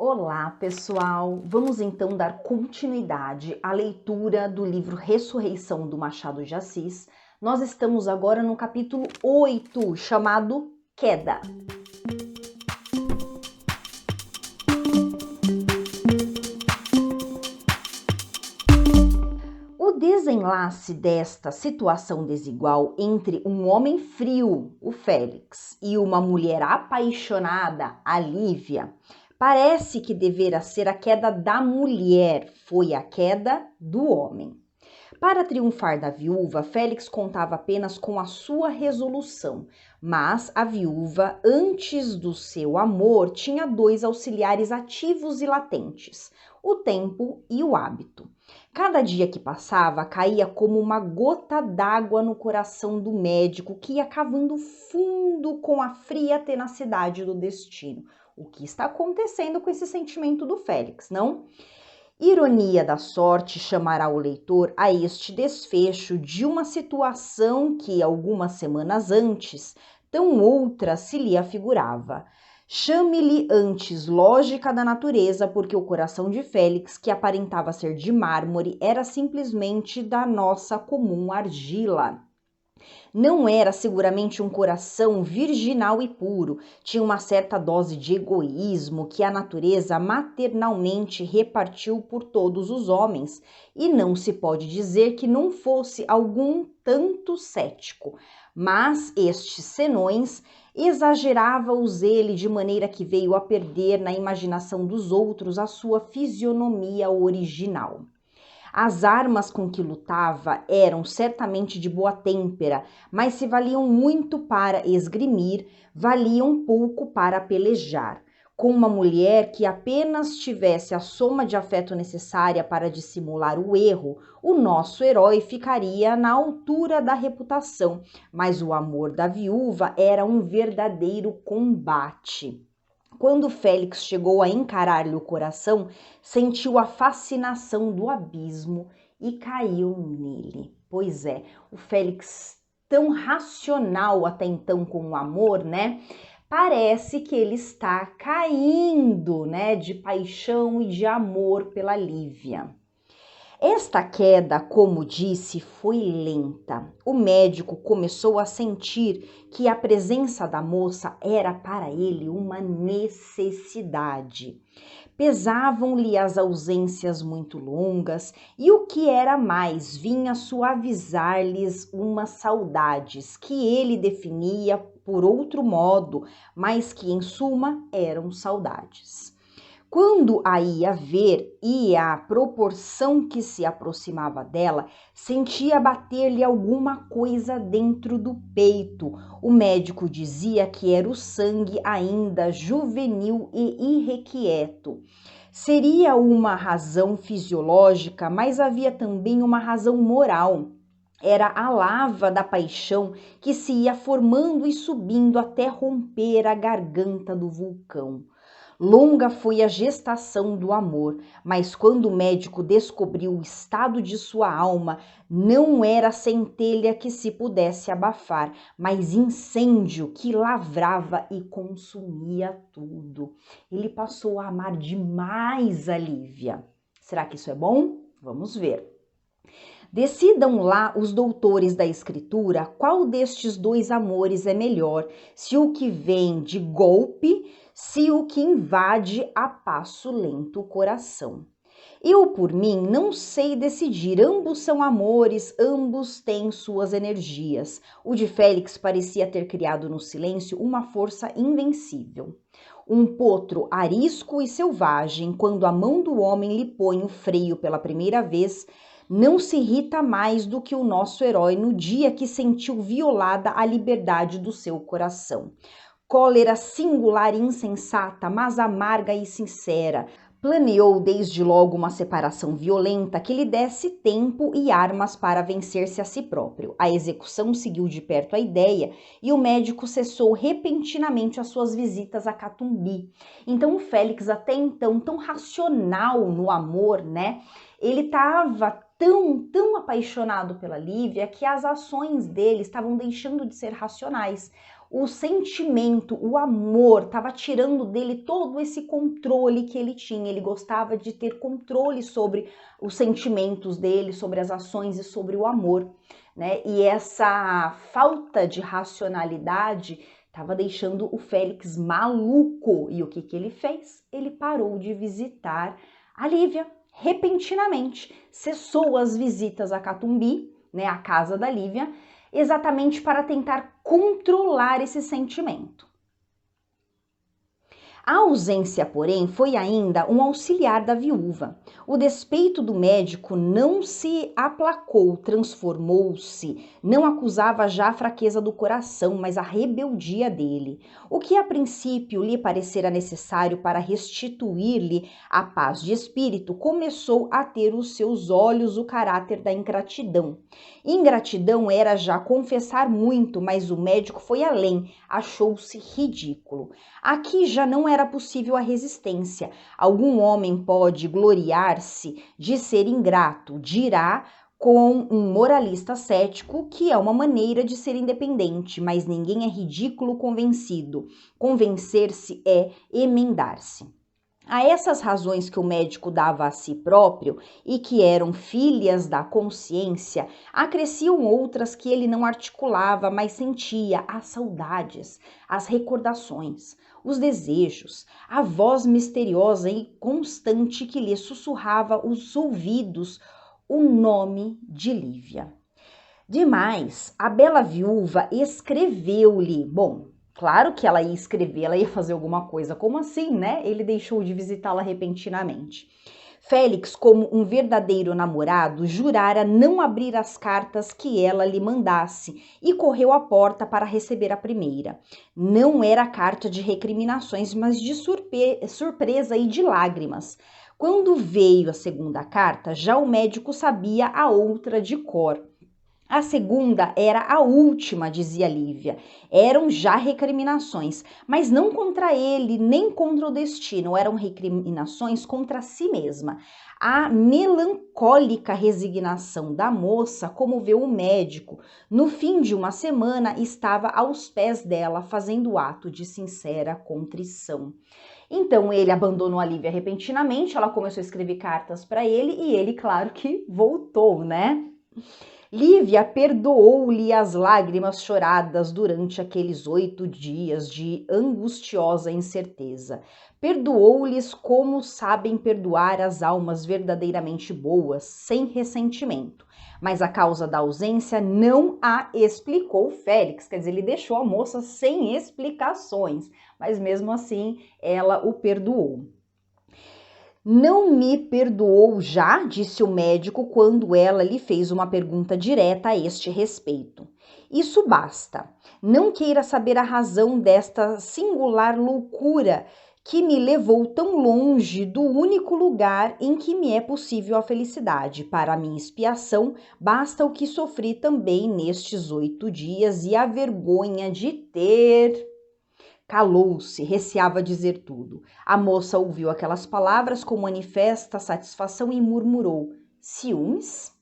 Olá, pessoal! Vamos então dar continuidade à leitura do livro Ressurreição do Machado de Assis. Nós estamos agora no capítulo 8, chamado Queda. O desenlace desta situação desigual entre um homem frio, o Félix, e uma mulher apaixonada, a Lívia, parece que deverá ser a queda da mulher, foi a queda do homem. Para triunfar da viúva, Félix contava apenas com a sua resolução, mas a viúva, antes do seu amor, tinha dois auxiliares ativos e latentes, o tempo e o hábito. Cada dia que passava caía como uma gota d'água no coração do médico, que ia cavando fundo com a fria tenacidade do destino. O que está acontecendo com esse sentimento do Félix, não? Ironia da sorte chamará o leitor a este desfecho de uma situação que, algumas semanas antes, tão outra se lhe afigurava. Chame-lhe antes lógica da natureza, porque o coração de Félix, que aparentava ser de mármore, era simplesmente da nossa comum argila. Não era seguramente um coração virginal e puro, tinha uma certa dose de egoísmo que a natureza maternalmente repartiu por todos os homens, e não se pode dizer que não fosse algum tanto cético, mas estes senões exagerava-os ele de maneira que veio a perder na imaginação dos outros a sua fisionomia original. As armas com que lutava eram certamente de boa têmpera, mas se valiam muito para esgrimir, valiam pouco para pelejar. Com uma mulher que apenas tivesse a soma de afeto necessária para dissimular o erro, o nosso herói ficaria na altura da reputação, mas o amor da viúva era um verdadeiro combate. Quando Félix chegou a encarar-lhe o coração, sentiu a fascinação do abismo e caiu nele. Pois é, o Félix, tão racional até então com o amor, né? Parece que ele está caindo, né, de paixão e de amor pela Lívia. Esta queda, como disse, foi lenta. O médico começou a sentir que a presença da moça era para ele uma necessidade. Pesavam-lhe as ausências muito longas e o que era mais, vinha suavizar-lhes umas saudades que ele definia por outro modo, mas que em suma eram saudades. Quando a ia ver e à proporção que se aproximava dela, sentia bater-lhe alguma coisa dentro do peito. O médico dizia que era o sangue ainda juvenil e irrequieto. Seria uma razão fisiológica, mas havia também uma razão moral. Era a lava da paixão que se ia formando e subindo até romper a garganta do vulcão. Longa foi a gestação do amor, mas quando o médico descobriu o estado de sua alma, não era centelha que se pudesse abafar, mas incêndio que lavrava e consumia tudo. Ele passou a amar demais a Lívia. Será que isso é bom? Vamos ver. Decidam lá os doutores da escritura qual destes dois amores é melhor, se o que vem de golpe, se o que invade a passo lento o coração. Eu, por mim, não sei decidir, ambos são amores, ambos têm suas energias. O de Félix parecia ter criado no silêncio uma força invencível. Um potro arisco e selvagem, quando a mão do homem lhe põe o freio pela primeira vez, não se irrita mais do que o nosso herói no dia que sentiu violada a liberdade do seu coração. Cólera singular e insensata, mas amarga e sincera, planeou desde logo uma separação violenta que lhe desse tempo e armas para vencer-se a si próprio. A execução seguiu de perto a ideia e o médico cessou repentinamente as suas visitas a Catumbi. Então o Félix, até então tão racional no amor, né? Ele estava tão apaixonado pela Lívia que as ações dele estavam deixando de ser racionais. O sentimento, o amor, estava tirando dele todo esse controle que ele tinha. Ele gostava de ter controle sobre os sentimentos dele, sobre as ações e sobre o amor, né? E essa falta de racionalidade estava deixando o Félix maluco. E o que ele fez? Ele parou de visitar a Lívia repentinamente. Cessou as visitas a Catumbi, né, a casa da Lívia, exatamente para tentar controlar esse sentimento. A ausência, porém, foi ainda um auxiliar da viúva. O despeito do médico não se aplacou, transformou-se, não acusava já a fraqueza do coração, mas a rebeldia dele. O que a princípio lhe parecera necessário para restituir-lhe a paz de espírito, começou a ter os seus olhos o caráter da ingratidão. Ingratidão era já confessar muito, mas o médico foi além, achou-se ridículo. Aqui já não era possível a resistência. Algum homem pode gloriar-se de ser ingrato, dirá com um moralista cético que é uma maneira de ser independente, mas ninguém é ridículo convencido. Convencer-se é emendar-se. A essas razões que o médico dava a si próprio e que eram filhas da consciência, acresciam outras que ele não articulava, mas sentia: as saudades, as recordações, os desejos, a voz misteriosa e constante que lhe sussurrava os ouvidos o nome de Lívia. Demais, a bela viúva escreveu-lhe, claro que ela ia escrever, ela ia fazer alguma coisa. Como assim, né? Ele deixou de visitá-la repentinamente. Félix, como um verdadeiro namorado, jurara não abrir as cartas que ela lhe mandasse e correu à porta para receber a primeira. Não era carta de recriminações, mas de surpresa e de lágrimas. Quando veio a segunda carta, já o médico sabia a outra de cor. A segunda era a última, dizia Lívia. Eram já recriminações, mas não contra ele, nem contra o destino. Eram recriminações contra si mesma. A melancólica resignação da moça comoveu o médico. No fim de uma semana, estava aos pés dela, fazendo ato de sincera contrição. Então, ele abandonou a Lívia repentinamente, ela começou a escrever cartas para ele e ele, claro que voltou, né? Lívia perdoou-lhe as lágrimas choradas durante aqueles 8 dias de angustiosa incerteza. Perdoou-lhes como sabem perdoar as almas verdadeiramente boas, sem ressentimento. Mas a causa da ausência não a explicou Félix, quer dizer, ele deixou a moça sem explicações, mas mesmo assim ela o perdoou. Não me perdoou já, disse o médico quando ela lhe fez uma pergunta direta a este respeito. Isso basta. Não queira saber a razão desta singular loucura que me levou tão longe do único lugar em que me é possível a felicidade. Para a minha expiação, basta o que sofri também nestes 8 dias e a vergonha de ter... Calou-se, receava dizer tudo. A moça ouviu aquelas palavras com manifesta satisfação e murmurou: ciúmes?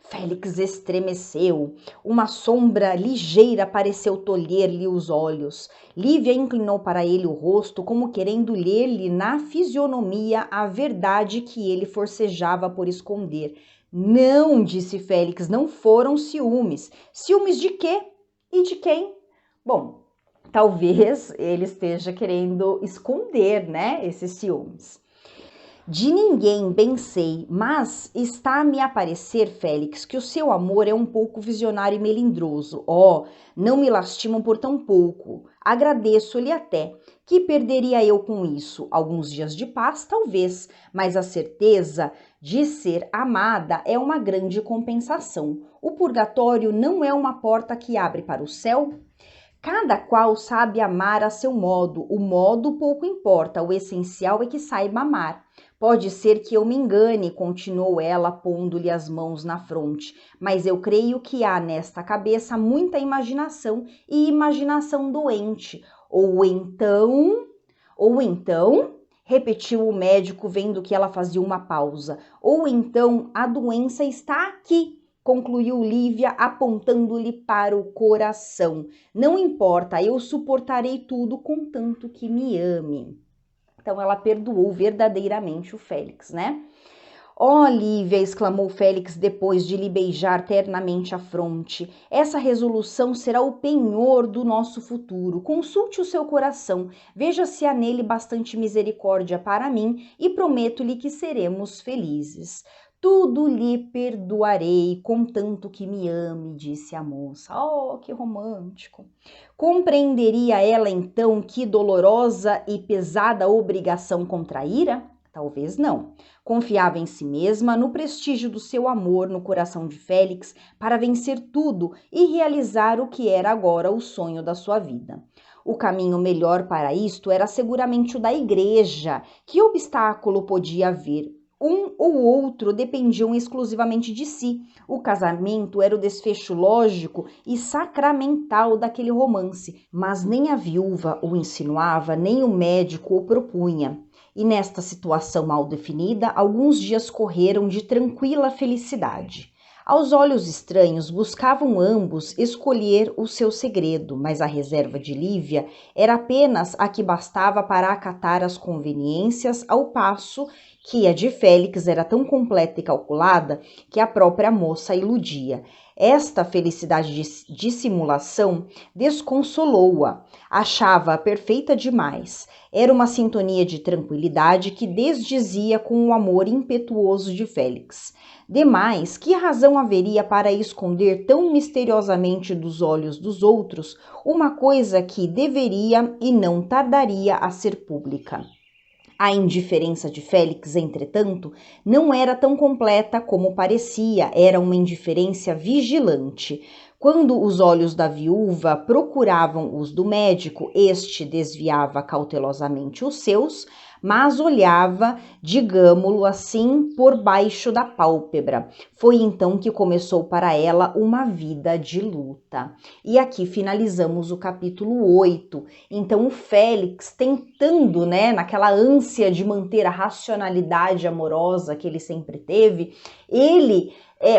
Félix estremeceu. Uma sombra ligeira pareceu tolher-lhe os olhos. Lívia inclinou para ele o rosto, como querendo ler-lhe na fisionomia a verdade que ele forcejava por esconder. Não, disse Félix, não foram ciúmes. Ciúmes de quê? E de quem? Talvez ele esteja querendo esconder, né, esses ciúmes. De ninguém, bem sei, mas está a me aparecer, Félix, que o seu amor é um pouco visionário e melindroso. Não me lastimam por tão pouco. Agradeço-lhe até. Que perderia eu com isso? Alguns dias de paz, talvez, mas a certeza de ser amada é uma grande compensação. O purgatório não é uma porta que abre para o céu? Cada qual sabe amar a seu modo, o modo pouco importa, o essencial é que saiba amar. Pode ser que eu me engane, continuou ela, pondo-lhe as mãos na fronte, mas eu creio que há nesta cabeça muita imaginação e imaginação doente. Ou então, repetiu o médico, vendo que ela fazia uma pausa, ou então a doença está aqui. concluiu Lívia, apontando-lhe para o coração. Não importa, eu suportarei tudo contanto que me ame. Então ela perdoou verdadeiramente o Félix, né? "Ó, Lívia", exclamou Félix depois de lhe beijar ternamente a fronte, "essa resolução será o penhor do nosso futuro. Consulte o seu coração, veja se há nele bastante misericórdia para mim e prometo-lhe que seremos felizes." "Tudo lhe perdoarei, contanto que me ame", disse a moça. Oh, que romântico! Compreenderia ela então que dolorosa e pesada obrigação contraíra? Talvez não. Confiava em si mesma, no prestígio do seu amor no coração de Félix, para vencer tudo e realizar o que era agora o sonho da sua vida. O caminho melhor para isto era seguramente o da igreja. Que obstáculo podia haver? Um ou outro dependiam exclusivamente de si. O casamento era o desfecho lógico e sacramental daquele romance, mas nem a viúva o insinuava, nem o médico o propunha. E nesta situação mal definida, alguns dias correram de tranquila felicidade. Aos olhos estranhos, buscavam ambos escolher o seu segredo, mas a reserva de Lívia era apenas a que bastava para acatar as conveniências, ao passo que a de Félix era tão completa e calculada que a própria moça a iludia. Esta felicidade de dissimulação desconsolou-a, achava-a perfeita demais. Era uma sintonia de tranquilidade que desdizia com o amor impetuoso de Félix. Demais, que razão haveria para esconder tão misteriosamente dos olhos dos outros uma coisa que deveria e não tardaria a ser pública? A indiferença de Félix, entretanto, não era tão completa como parecia, era uma indiferença vigilante. Quando os olhos da viúva procuravam os do médico, este desviava cautelosamente os seus, mas olhava, digamo-lo assim, por baixo da pálpebra. Foi então que começou para ela uma vida de luta. E aqui finalizamos o capítulo 8. Então o Félix tentando, naquela ânsia de manter a racionalidade amorosa que ele sempre teve, ele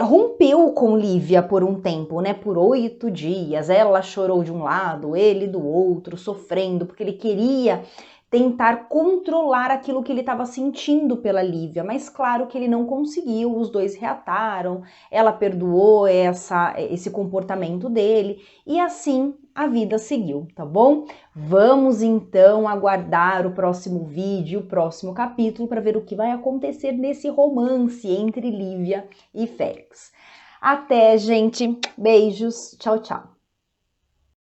rompeu com Lívia por um tempo, por 8 dias. Ela chorou de um lado, ele do outro, sofrendo, porque ele queria tentar controlar aquilo que ele estava sentindo pela Lívia, mas claro que ele não conseguiu, os dois reataram, ela perdoou esse comportamento dele e assim a vida seguiu, tá bom? Vamos então aguardar o próximo vídeo, o próximo capítulo para ver o que vai acontecer nesse romance entre Lívia e Félix. Até, gente! Beijos! Tchau, tchau!